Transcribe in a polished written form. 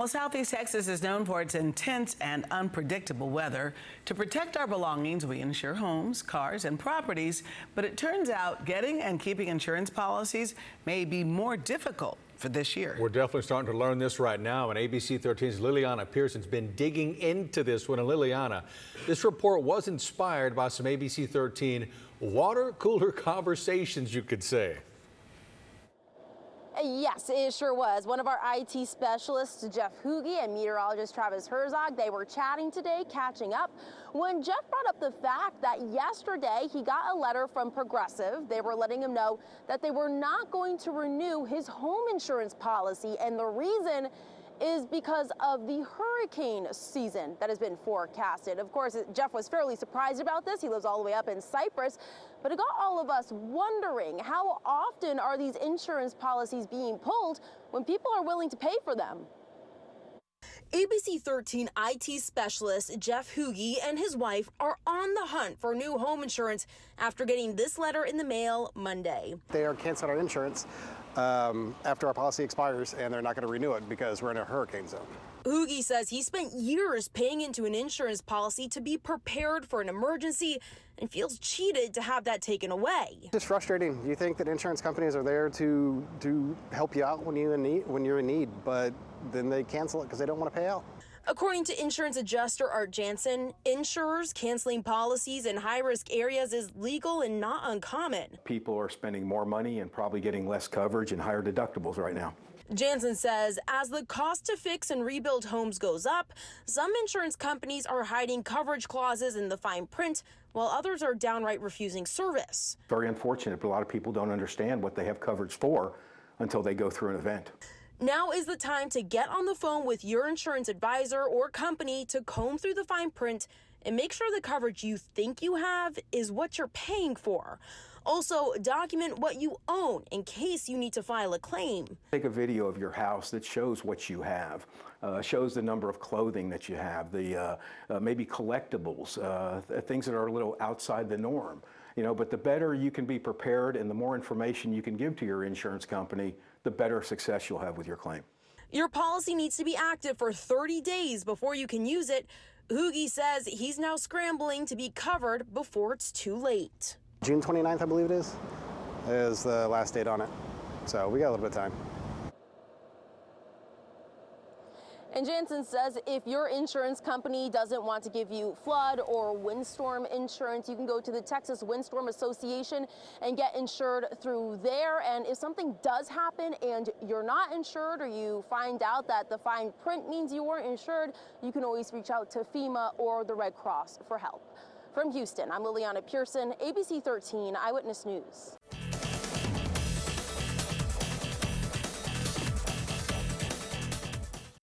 Well, Southeast Texas is known for its intense and unpredictable weather. To protect our belongings, we insure homes, cars, and properties, but it turns out getting and keeping insurance policies may be more difficult for this year. We're definitely starting to learn this right now, and ABC 13's Liliana Pearson's been digging into this one. And Liliana, this report was inspired by some ABC 13 water cooler conversations, you could say. Yes, it sure was. One of our IT specialists, Jeff Hoogie, and meteorologist Travis Herzog, they were chatting today, catching up, when Jeff brought up the fact that yesterday he got a letter from Progressive. They were letting him know that they were not going to renew his home insurance policy, and the reason is because of the hurricane season that has been forecasted. Of course, Jeff was fairly surprised about this. He lives all the way up in Cyprus, but it got all of us wondering, how often are these insurance policies being pulled when people are willing to pay for them? ABC 13 IT specialist Jeff Hoogie and his wife are on the hunt for new home insurance after getting this letter in the mail Monday. They are canceling our insurance after our policy expires, and they're not going to renew it because we're in a hurricane zone. Hoogie says he spent years paying into an insurance policy to be prepared for an emergency and feels cheated to have that taken away. It's just frustrating. You think that insurance companies are there to help you out when you're in need, but then they cancel it because they don't want to pay out. According to insurance adjuster Art Jansen, insurers canceling policies in high-risk areas is legal and not uncommon. People are spending more money and probably getting less coverage and higher deductibles right now. Jansen says as the cost to fix and rebuild homes goes up, some insurance companies are hiding coverage clauses in the fine print, while others are downright refusing service. Very unfortunate, but a lot of people don't understand what they have coverage for until they go through an event. Now is the time to get on the phone with your insurance advisor or company to comb through the fine print and make sure the coverage you think you have is what you're paying for. Also, document what you own in case you need to file a claim. Take a video of your house that shows what you have, shows the number of clothing that you have, the maybe collectibles, things that are a little outside the norm. You know, but the better you can be prepared and the more information you can give to your insurance company, the better success you'll have with your claim. Your policy needs to be active for 30 days before you can use it. Hoogie says he's now scrambling to be covered before it's too late. June 29th, I believe it is the last date on it. So we got a little bit of time. And Jansen says if your insurance company doesn't want to give you flood or windstorm insurance, you can go to the Texas Windstorm Association and get insured through there. And if something does happen and you're not insured, or you find out that the fine print means you weren't insured, you can always reach out to FEMA or the Red Cross for help. From Houston, I'm Liliana Pearson, ABC 13 Eyewitness News.